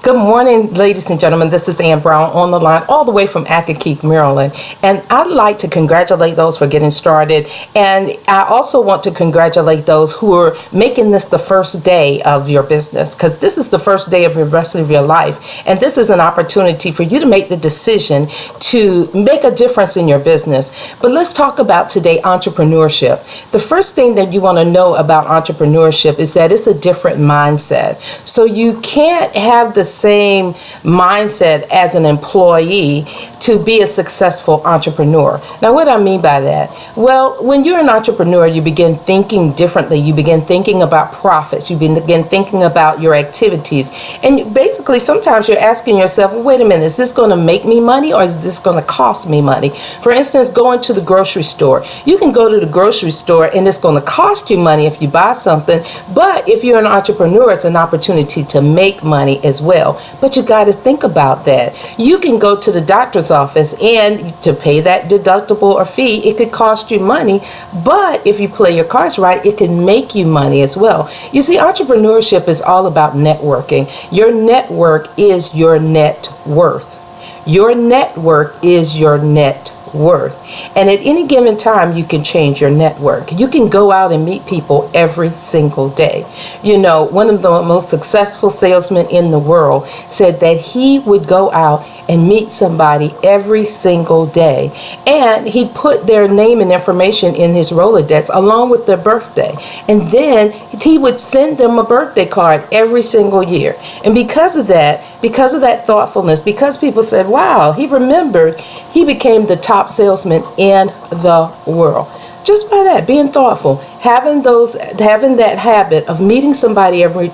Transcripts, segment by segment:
Good morning, ladies and gentlemen. This is Ann Brown on the line, all the way from Accokeek, Maryland. And I'd like to congratulate those for getting started. And I also want to congratulate those who are making this the first day of your business, because this is the first day of the rest of your life. And this is an opportunity for you to make the decision to make a difference in your business. But let's talk about today entrepreneurship. The first thing that you want to know about entrepreneurship is that it's a different mindset. So you can't have the same mindset as an employee to be a successful entrepreneur. Now, what do I mean by that? Well, when you're an entrepreneur, you begin thinking differently. You begin thinking about profits. You begin thinking about your activities. And basically, sometimes you're asking yourself, well, wait a minute, is this going to make me money or is this going to cost me money? For instance, going to the grocery store. You can go to the grocery store and it's going to cost you money if you buy something. But if you're an entrepreneur, it's an opportunity to make money as well. But you got to think about that. You can go to the doctor's office and to pay that deductible or fee, it could cost you money. But if you play your cards right, it can make you money as well. You see, entrepreneurship is all about networking. Your network is your net worth. Your network is your net worth. And at any given time, you can change your network. You can go out and meet people every single day. You know, one of the most successful salesmen in the world said that he would go out and meet somebody every single day. And he'd put their name and information in his Rolodex along with their birthday. And then he would send them a birthday card every single year. And because of that thoughtfulness, because people said, wow, he remembered, he became the top salesman in the world. Just by that, being thoughtful, having that habit of meeting somebody every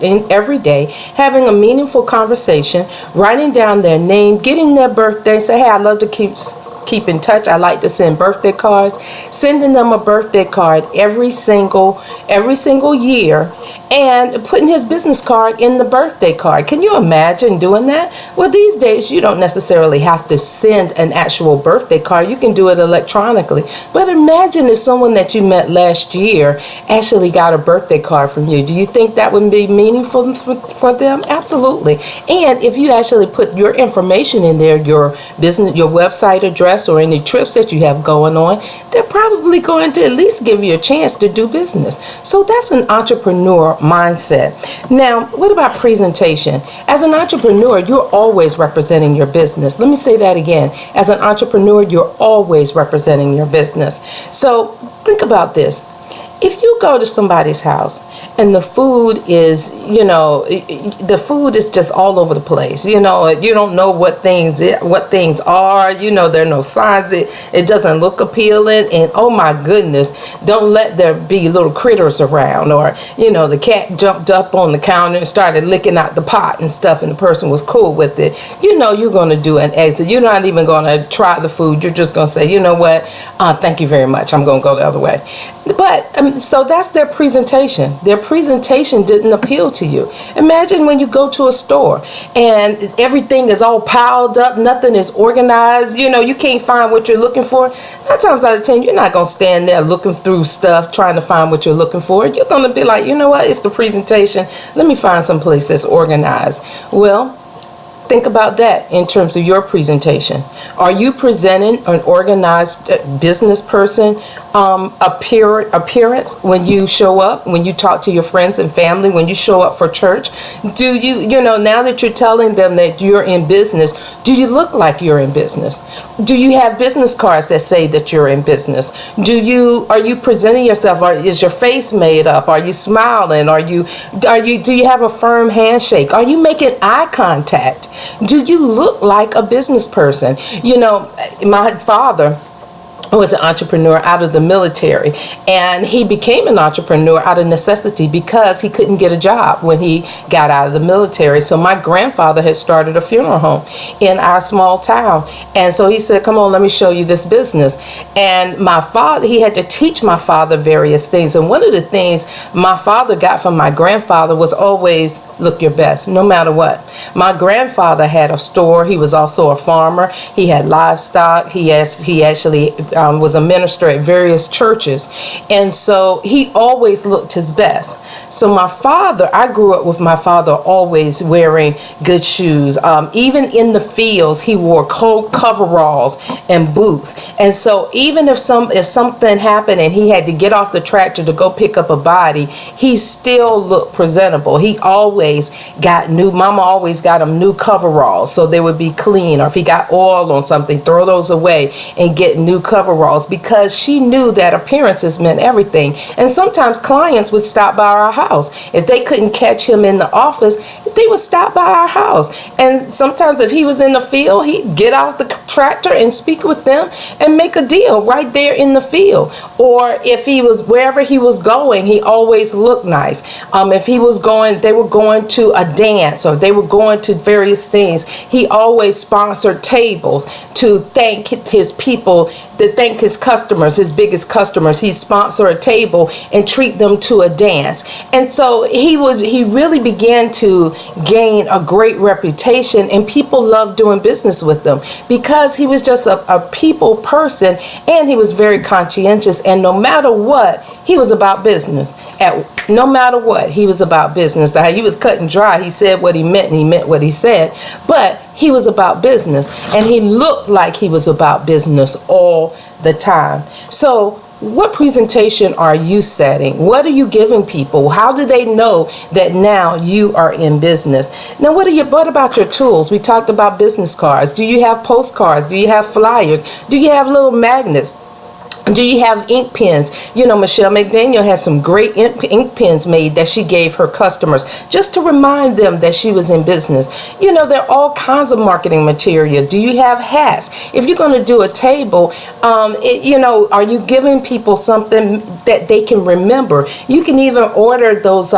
day, having a meaningful conversation, writing down their name, getting their birthday, say, hey, I'd love to keep in touch. I like to send birthday cards, sending them a birthday card every single year, and putting his business card in the birthday card. Can you imagine doing that? Well, these days you don't necessarily have to send an actual birthday card. You can do it electronically. But imagine if someone that you met last year actually got a birthday card from you. Do you think that would be meaningful for them? Absolutely. And if you actually put your information in there, your business, your website address, or any trips that you have going on, they're probably going to at least give you a chance to do business. So that's an entrepreneur mindset. Now, what about presentation? As an entrepreneur, you're always representing your business. Let me say that again. As an entrepreneur, you're always representing your business. So think about this. If you go to somebody's house and the food is, the food is just all over the place. You don't know what things are. There are no signs. It doesn't look appealing. And oh my goodness, don't let there be little critters around. Or, the cat jumped up on the counter and started licking out the pot and stuff, and the person was cool with it. You're going to do an exit. You're not even going to try the food. You're just going to say, you know what, thank you very much. I'm going to go the other way. But so that's their presentation. Their presentation didn't appeal to you. Imagine when you go to a store and everything is all piled up, nothing is organized, you can't find what you're looking for. 9 times out of 10, you're not going to stand there looking through stuff trying to find what you're looking for. You're going to be like, you know what, it's the presentation. Let me find some place that's organized. Well, think about that in terms of your presentation. Are you presenting an organized business person appearance when you show up, when you talk to your friends and family, when you show up for church? Do you, now that you're telling them that you're in business, do you look like you're in business? Do you have business cards that say that you're in business? Are you presenting yourself? Is your face made up? Are you smiling? Do you have a firm handshake? Are you making eye contact? Do you look like a business person? My father was an entrepreneur out of the military, and he became an entrepreneur out of necessity because he couldn't get a job when he got out of the military. So my grandfather had started a funeral home in our small town, and so he said, come on, let me show you this business. And my father, he had to teach my father various things, and one of the things my father got from my grandfather was always look your best, no matter what. My grandfather had a store. He was also a farmer. He had livestock. He actually was a minister at various churches. And so he always looked his best. So my father, I grew up with my father always wearing good shoes. Even in the fields, he wore cold coveralls and boots. And so even if something happened and he had to get off the tractor to go pick up a body, he still looked presentable. He always got mama always got him new coveralls so they would be clean. Or if he got oil on something, throw those away and get new coveralls, because she knew that appearances meant everything. And sometimes clients would stop by our house. If they couldn't catch him in the office, they would stop by our house. And sometimes if he was in the field, he'd get off the tractor and speak with them and make a deal right there in the field. Or if he was wherever he was going, he always looked nice. If he was going, they were going to a dance or they were going to various things, he always sponsored tables to thank his people, to thank his customers, his biggest customers. He'd sponsor a table and treat them to a dance. And so he really began to gain a great reputation, and people loved doing business with him because he was just a people person, and he was very conscientious, and no matter what, he was about business. No matter what, he was about business. He was cut and dry. He said what he meant and he meant what he said. But he was about business, and he looked like he was about business all the time. So what presentation are you setting? What are you giving people? How do they know that now you are in business? Now, what about your tools? We talked about business cards. Do you have postcards? Do you have flyers? Do you have little magnets? Do you have ink pens? You know, Michelle McDaniel has some great ink pens made that she gave her customers just to remind them that she was in business. You know, there are all kinds of marketing material. Do you have hats? If you're going to do a table, are you giving people something that they can remember? You can even order those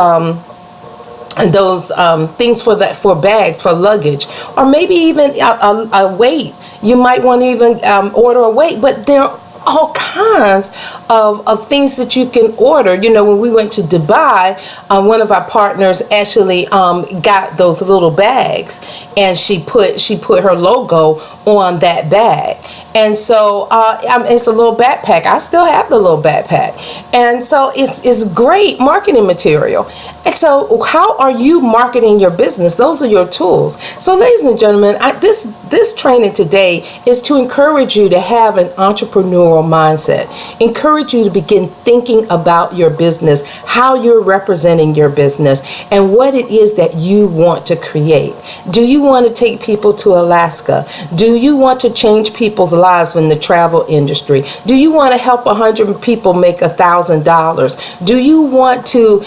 things for bags, for luggage, or maybe even a weight. You might want to even order a weight, but there all kinds of things that you can order. You know, when we went to Dubai, one of our partners actually got those little bags, and she put her logo on that bag. And so it's a little backpack. I still have the little backpack. And so it's great marketing material. And so how are you marketing your business? Those are your tools. So ladies and gentlemen, this training today is to encourage you to have an entrepreneurial mindset. Encourage you to begin thinking about your business, how you're representing your business, and what it is that you want to create. Do you want to take people to Alaska? Do you want to change people's lives in the travel industry? Do you want to help 100 people make $1,000? Do you want to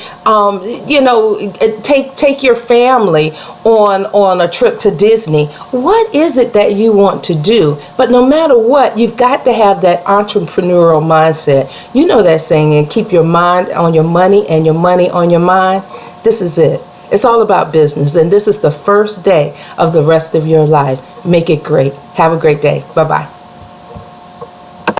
take your family on a trip to Disney? What is it that you want to do? But no matter what, you've got to have that entrepreneurial mindset. You know that saying, and keep your mind on your money and your money on your mind. This is it. It's all about business, and this is the first day of the rest of your life. Make it great. Have a great day. Bye-bye.